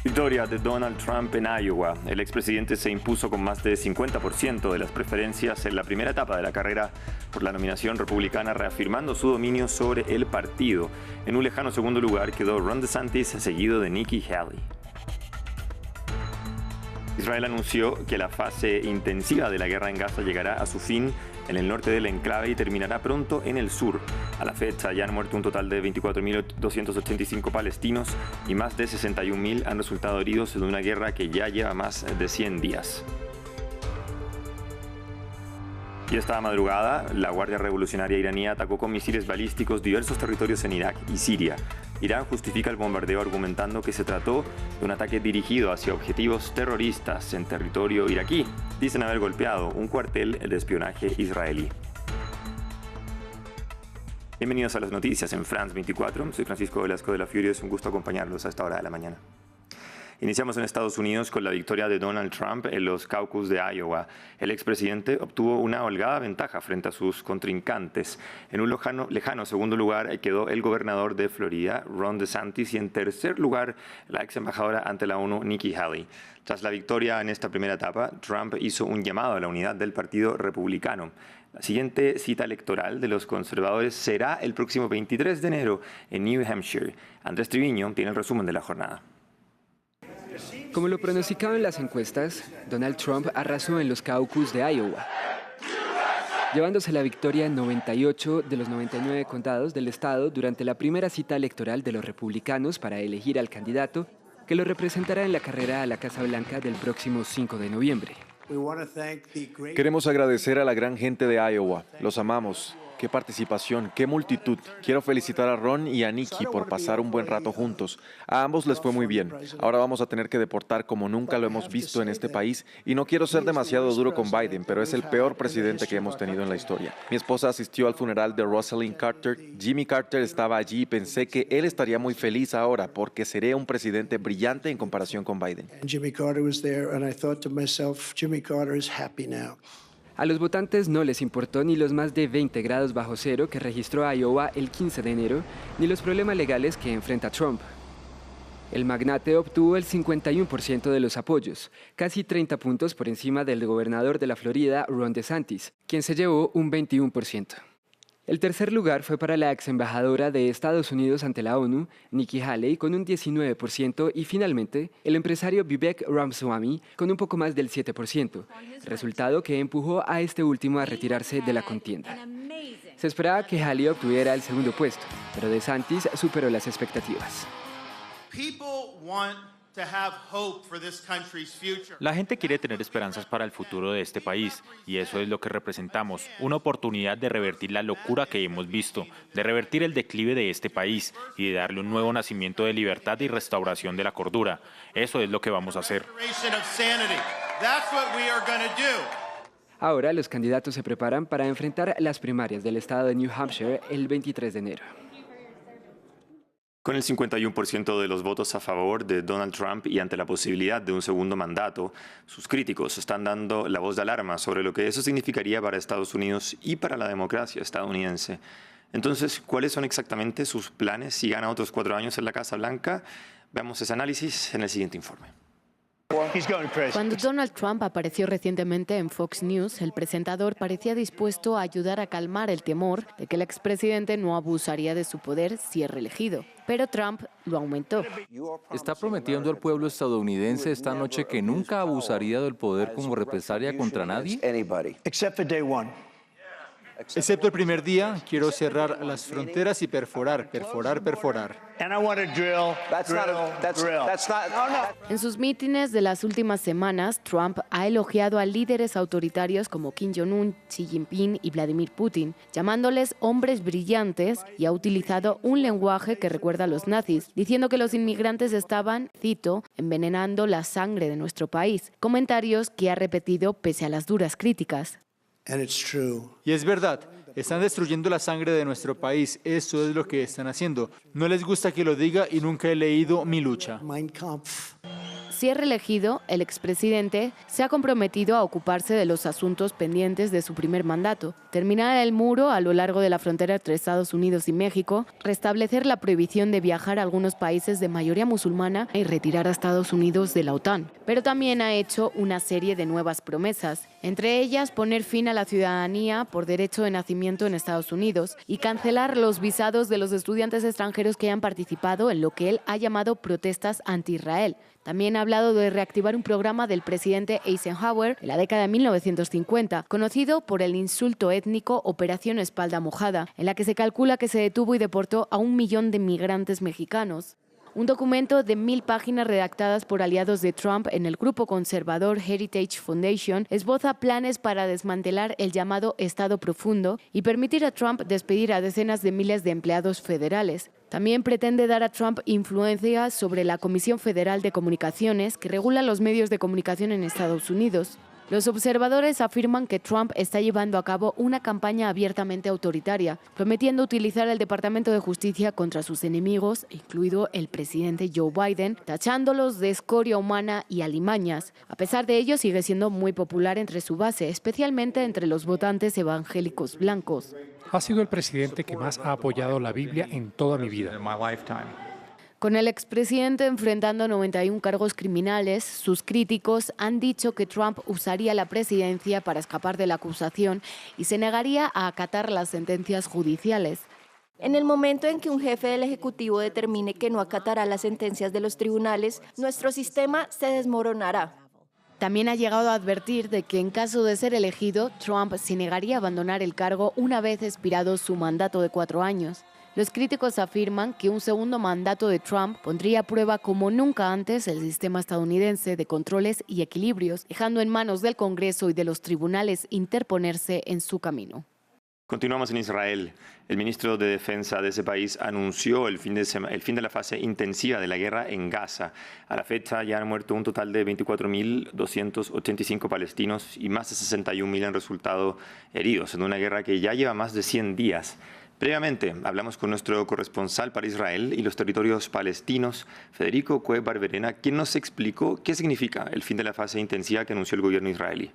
Victoria de Donald Trump en Iowa. El expresidente se impuso con más de 50% de las preferencias en la primera etapa de la carrera por la nominación republicana, reafirmando su dominio sobre el partido. En un lejano segundo lugar quedó Ron DeSantis, seguido de Nikki Haley. Israel anunció que la fase intensiva de la guerra en Gaza llegará a su fin en el norte del enclave y terminará pronto en el sur. A la fecha ya han muerto un total de 24.285 palestinos y más de 61.000 han resultado heridos en una guerra que ya lleva más de 100 días. Y esta madrugada, la Guardia Revolucionaria iraní atacó con misiles balísticos diversos territorios en Irak y Siria. Irán justifica el bombardeo argumentando que se trató de un ataque dirigido hacia objetivos terroristas en territorio iraquí. Dicen haber golpeado un cuartel de espionaje israelí. Bienvenidos a las noticias en France 24. Soy Francisco Velasco de la Furia. Es un gusto acompañarlos a esta hora de la mañana. Iniciamos en Estados Unidos con la victoria de Donald Trump en los caucus de Iowa. El expresidente obtuvo una holgada ventaja frente a sus contrincantes. En un lejano segundo lugar quedó el gobernador de Florida, Ron DeSantis, y en tercer lugar la ex embajadora ante la ONU, Nikki Haley. Tras la victoria en esta primera etapa, Trump hizo un llamado a la unidad del Partido Republicano. La siguiente cita electoral de los conservadores será el próximo 23 de enero en New Hampshire. Andrés Triviño tiene el resumen de la jornada. Como lo pronosticaba en las encuestas, Donald Trump arrasó en los caucus de Iowa, llevándose la victoria en 98 de los 99 condados del estado durante la primera cita electoral de los republicanos para elegir al candidato que lo representará en la carrera a la Casa Blanca del próximo 5 de noviembre. Queremos agradecer a la gran gente de Iowa. Los amamos. Qué participación, qué multitud. Quiero felicitar a Ron y a Nikki por pasar un buen rato juntos. A ambos les fue muy bien. Ahora vamos a tener que deportar como nunca lo hemos visto en este país. Y no quiero ser demasiado duro con Biden, pero es el peor presidente que hemos tenido en la historia. Mi esposa asistió al funeral de Rosalynn Carter. Jimmy Carter estaba allí y pensé que él estaría muy feliz ahora porque seré un presidente brillante en comparación con Biden. Jimmy Carter was there and I thought to myself, Jimmy Carter is happy now. A los votantes no les importó ni los más de 20 grados bajo cero que registró Iowa el 15 de enero, ni los problemas legales que enfrenta Trump. El magnate obtuvo el 51% de los apoyos, casi 30 puntos por encima del gobernador de la Florida, Ron DeSantis, quien se llevó un 21%. El tercer lugar fue para la ex embajadora de Estados Unidos ante la ONU, Nikki Haley, con un 19%, y finalmente el empresario Vivek Ramaswamy con un poco más del 7%, resultado que empujó a este último a retirarse de la contienda. Se esperaba que Haley obtuviera el segundo puesto, pero DeSantis superó las expectativas. La gente quiere tener esperanzas para el futuro de este país y eso es lo que representamos, una oportunidad de revertir la locura que hemos visto, de revertir el declive de este país y de darle un nuevo nacimiento de libertad y restauración de la cordura. Eso es lo que vamos a hacer. Ahora los candidatos se preparan para enfrentar las primarias del estado de New Hampshire el 23 de enero. Con el 51% de los votos a favor de Donald Trump y ante la posibilidad de un segundo mandato, sus críticos están dando la voz de alarma sobre lo que eso significaría para Estados Unidos y para la democracia estadounidense. Entonces, ¿cuáles son exactamente sus planes si gana otros 4 años en la Casa Blanca? Veamos ese análisis en el siguiente informe. Cuando Donald Trump apareció recientemente en Fox News, el presentador parecía dispuesto a ayudar a calmar el temor de que el expresidente no abusaría de su poder si es reelegido. Pero Trump lo aumentó. Está prometiendo al pueblo estadounidense esta noche que nunca abusaría del poder como represalia contra nadie. Excepto el primer día, quiero cerrar las fronteras y perforar. En sus mítines de las últimas semanas, Trump ha elogiado a líderes autoritarios como Kim Jong-un, Xi Jinping y Vladimir Putin, llamándoles hombres brillantes, y ha utilizado un lenguaje que recuerda a los nazis, diciendo que los inmigrantes estaban, cito, envenenando la sangre de nuestro país, comentarios que ha repetido pese a las duras críticas. Y es verdad, están destruyendo la sangre de nuestro país, eso es lo que están haciendo. No les gusta que lo diga y nunca he leído Mi lucha. Si es reelegido, el expresidente se ha comprometido a ocuparse de los asuntos pendientes de su primer mandato: terminar el muro a lo largo de la frontera entre Estados Unidos y México, restablecer la prohibición de viajar a algunos países de mayoría musulmana y retirar a Estados Unidos de la OTAN. Pero también ha hecho una serie de nuevas promesas, entre ellas poner fin a la ciudadanía por derecho de nacimiento en Estados Unidos y cancelar los visados de los estudiantes extranjeros que hayan participado en lo que él ha llamado protestas anti-Israel. También ha hablado de reactivar un programa del presidente Eisenhower en la década de 1950, conocido por el insulto étnico Operación Espalda Mojada, en la que se calcula que se detuvo y deportó a 1 millón de migrantes mexicanos. Un documento de 1000 páginas redactadas por aliados de Trump en el grupo conservador Heritage Foundation esboza planes para desmantelar el llamado Estado Profundo y permitir a Trump despedir a decenas de miles de empleados federales. También pretende dar a Trump influencia sobre la Comisión Federal de Comunicaciones, que regula los medios de comunicación en Estados Unidos. Los observadores afirman que Trump está llevando a cabo una campaña abiertamente autoritaria, prometiendo utilizar el Departamento de Justicia contra sus enemigos, incluido el presidente Joe Biden, tachándolos de escoria humana y alimañas. A pesar de ello, sigue siendo muy popular entre su base, especialmente entre los votantes evangélicos blancos. Ha sido el presidente que más ha apoyado la Biblia en toda mi vida. Con el expresidente enfrentando 91 cargos criminales, sus críticos han dicho que Trump usaría la presidencia para escapar de la acusación y se negaría a acatar las sentencias judiciales. En el momento en que un jefe del Ejecutivo determine que no acatará las sentencias de los tribunales, nuestro sistema se desmoronará. También ha llegado a advertir de que en caso de ser elegido, Trump se negaría a abandonar el cargo una vez expirado su mandato de 4 años. Los críticos afirman que un segundo mandato de Trump pondría a prueba como nunca antes el sistema estadounidense de controles y equilibrios, dejando en manos del Congreso y de los tribunales interponerse en su camino. Continuamos en Israel. El ministro de Defensa de ese país anunció el fin de la fase intensiva de la guerra en Gaza. A la fecha ya han muerto un total de 24.285 palestinos y más de 61.000 han resultado heridos en una guerra que ya lleva más de 100 días. Previamente hablamos con nuestro corresponsal para Israel y los territorios palestinos, Federico Coe Barberena, quien nos explicó qué significa el fin de la fase intensiva que anunció el gobierno israelí.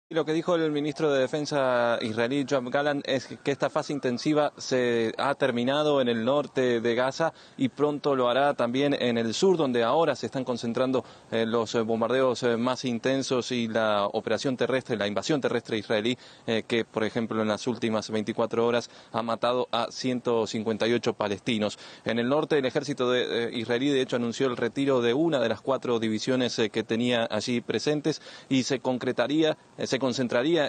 Lo que dijo el ministro de Defensa israelí, Yoav Gallant, es que esta fase intensiva se ha terminado en el norte de Gaza y pronto lo hará también en el sur, donde ahora se están concentrando los bombardeos más intensos y la operación terrestre, la invasión terrestre israelí, que, por ejemplo, en las últimas 24 horas ha matado a 158 palestinos. En el norte, el ejército israelí, de hecho, anunció el retiro de una de las 4 divisiones que tenía allí presentes y se concentraría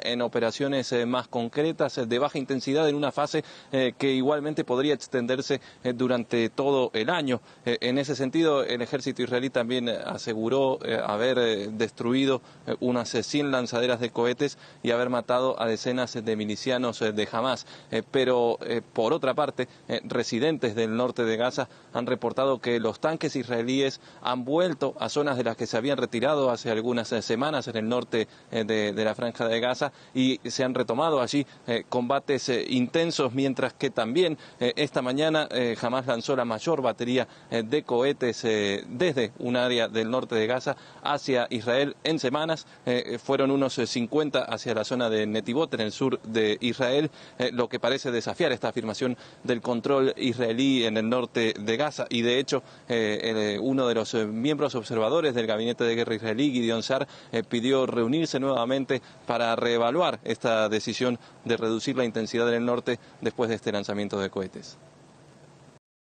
en operaciones más concretas de baja intensidad en una fase que igualmente podría extenderse durante todo el año. En ese sentido, el ejército israelí también aseguró haber destruido unas 100 lanzaderas de cohetes y haber matado a decenas de milicianos de Hamás. Pero, por otra parte, residentes del norte de Gaza han reportado que los tanques israelíes han vuelto a zonas de las que se habían retirado hace algunas semanas en el norte de la Franja de Gaza y se han retomado allí combates intensos, mientras que también esta mañana Hamás lanzó la mayor batería de cohetes desde un área del norte de Gaza hacia Israel en semanas. Fueron unos 50 hacia la zona de Netivot, en el sur de Israel, lo que parece desafiar esta afirmación del control israelí en el norte de Gaza. Y de hecho, uno de los miembros observadores del gabinete de guerra israelí, Gideon Sa'ar, pidió reunirse nuevamente para reevaluar esta decisión de reducir la intensidad en el norte después de este lanzamiento de cohetes.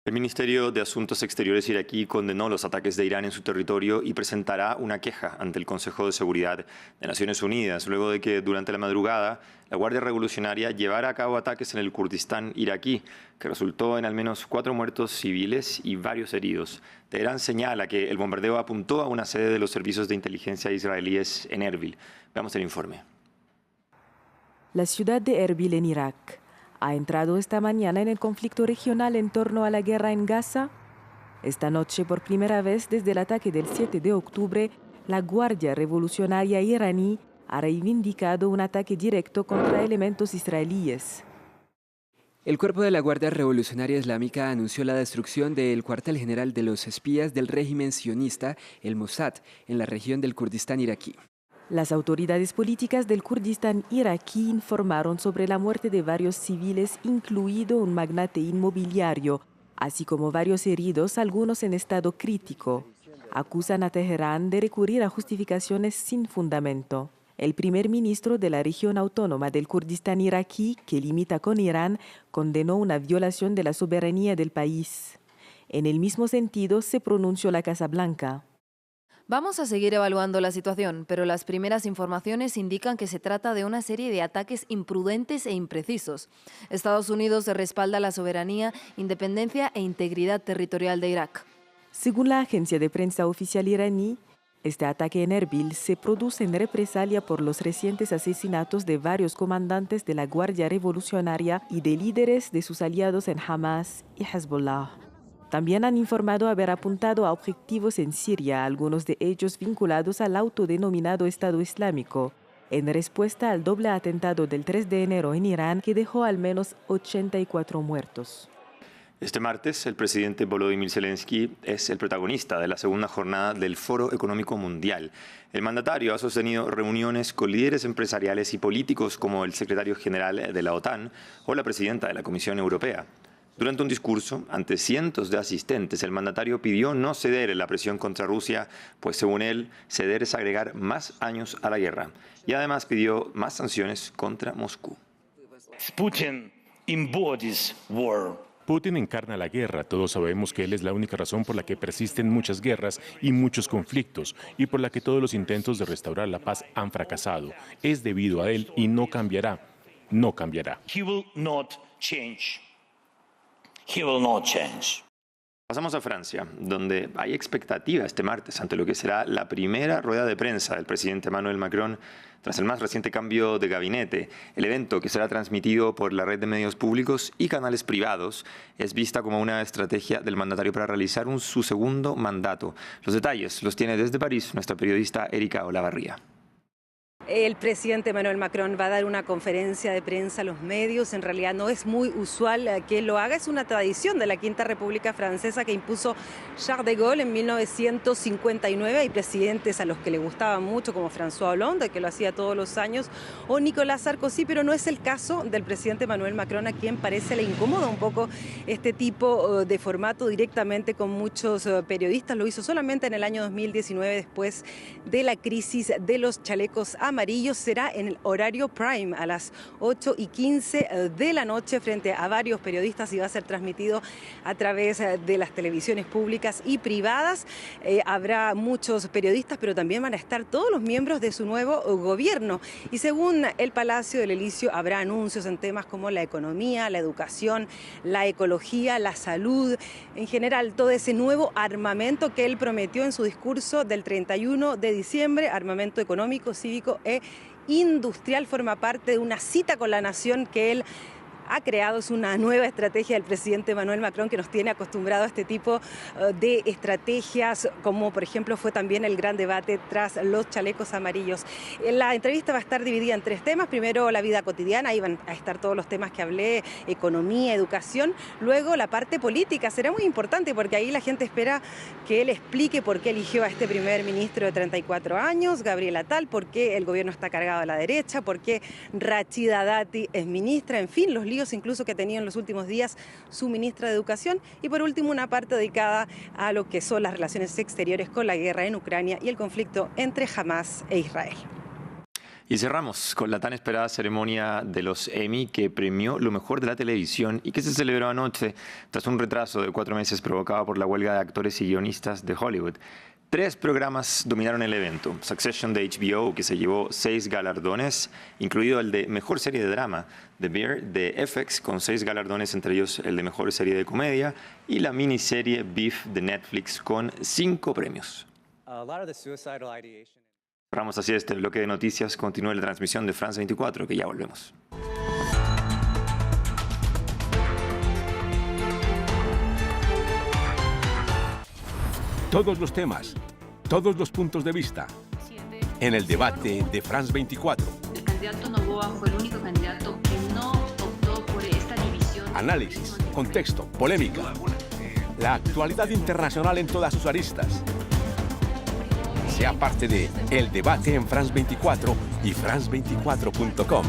El Ministerio de Asuntos Exteriores iraquí condenó los ataques de Irán en su territorio y presentará una queja ante el Consejo de Seguridad de Naciones Unidas, luego de que durante la madrugada la Guardia Revolucionaria llevara a cabo ataques en el Kurdistán iraquí, que resultó en al menos 4 muertos civiles y varios heridos. Teherán señala que el bombardeo apuntó a una sede de los servicios de inteligencia israelíes en Erbil. Veamos el informe. La ciudad de Erbil, en Irak, ha entrado esta mañana en el conflicto regional en torno a la guerra en Gaza. Esta noche, por primera vez desde el ataque del 7 de octubre, la Guardia Revolucionaria iraní ha reivindicado un ataque directo contra elementos israelíes. El cuerpo de la Guardia Revolucionaria Islámica anunció la destrucción del cuartel general de los espías del régimen sionista, el Mossad, en la región del Kurdistán iraquí. Las autoridades políticas del Kurdistán iraquí informaron sobre la muerte de varios civiles, incluido un magnate inmobiliario, así como varios heridos, algunos en estado crítico. Acusan a Teherán de recurrir a justificaciones sin fundamento. El primer ministro de la región autónoma del Kurdistán iraquí, que limita con Irán, condenó una violación de la soberanía del país. En el mismo sentido se pronunció la Casa Blanca. Vamos a seguir evaluando la situación, pero las primeras informaciones indican que se trata de una serie de ataques imprudentes e imprecisos. Estados Unidos respalda la soberanía, independencia e integridad territorial de Irak. Según la agencia de prensa oficial iraní, este ataque en Erbil se produce en represalia por los recientes asesinatos de varios comandantes de la Guardia Revolucionaria y de líderes de sus aliados en Hamas y Hezbollah. También han informado haber apuntado a objetivos en Siria, algunos de ellos vinculados al autodenominado Estado Islámico, en respuesta al doble atentado del 3 de enero en Irán que dejó al menos 84 muertos. Este martes, el presidente Volodymyr Zelensky es el protagonista de la segunda jornada del Foro Económico Mundial. El mandatario ha sostenido reuniones con líderes empresariales y políticos como el secretario general de la OTAN o la presidenta de la Comisión Europea. Durante un discurso ante cientos de asistentes, el mandatario pidió no ceder en la presión contra Rusia, pues según él, ceder es agregar más años a la guerra. Y además pidió más sanciones contra Moscú. Putin embodies war. Putin encarna la guerra. Todos sabemos que él es la única razón por la que persisten muchas guerras y muchos conflictos y por la que todos los intentos de restaurar la paz han fracasado. Es debido a él y no cambiará. No cambiará. He will not change. He will not change. Pasamos a Francia, donde hay expectativa este martes ante lo que será la primera rueda de prensa del presidente Emmanuel Macron tras el más reciente cambio de gabinete. El evento, que será transmitido por la red de medios públicos y canales privados, es vista como una estrategia del mandatario para realizar su segundo mandato. Los detalles los tiene desde París nuestra periodista Erika Olavarría. El presidente Emmanuel Macron va a dar una conferencia de prensa a los medios. En realidad no es muy usual que lo haga. Es una tradición de la Quinta República Francesa que impuso Charles de Gaulle en 1959. Hay presidentes a los que le gustaba mucho, como François Hollande, que lo hacía todos los años, o Nicolas Sarkozy, pero no es el caso del presidente Emmanuel Macron, a quien parece le incomoda un poco este tipo de formato directamente con muchos periodistas. Lo hizo solamente en el año 2019, después de la crisis de los chalecos amarillos. Será en el horario prime a las 8:15 de la noche frente a varios periodistas y va a ser transmitido a través de las televisiones públicas y privadas. Habrá muchos periodistas, pero también van a estar todos los miembros de su nuevo gobierno. Y según el Palacio del Elíseo, habrá anuncios en temas como la economía, la educación, la ecología, la salud, en general todo ese nuevo armamento que él prometió en su discurso del 31 de diciembre, armamento económico, cívico e industrial. Forma parte de una cita con la nación que él ha creado. Es una nueva estrategia del presidente Emmanuel Macron que nos tiene acostumbrado a este tipo de estrategias, como por ejemplo fue también el gran debate tras los chalecos amarillos. La entrevista va a estar dividida en tres temas. Primero, la vida cotidiana, ahí van a estar todos los temas que hablé, economía, educación. Luego, la parte política, será muy importante porque ahí la gente espera que él explique por qué eligió a este primer ministro de 34 años, Gabriel Attal, por qué el gobierno está cargado a la derecha, por qué Rachida Dati es ministra, en fin, los líos incluso que ha tenido en los últimos días su ministra de Educación. Y por último, una parte dedicada a lo que son las relaciones exteriores con la guerra en Ucrania y el conflicto entre Hamas e Israel. Y cerramos con la tan esperada ceremonia de los Emmy, que premió lo mejor de la televisión y que se celebró anoche tras un retraso de 4 meses provocado por la huelga de actores y guionistas de Hollywood. 3 programas dominaron el evento. Succession de HBO, que se llevó 6 galardones, incluido el de Mejor Serie de Drama. The Bear de FX, con 6 galardones, entre ellos el de Mejor Serie de Comedia. Y la miniserie Beef de Netflix, con 5 premios. Cerramos así este bloque de noticias. Continúa la transmisión de France 24, que ya volvemos. Todos los temas, todos los puntos de vista. En el debate de France 24. El candidato Noboa fue el único candidato que no optó por esta división. análisis, contexto, polémica. La actualidad internacional en todas sus aristas. Sea parte de El Debate en France 24 y France24.com.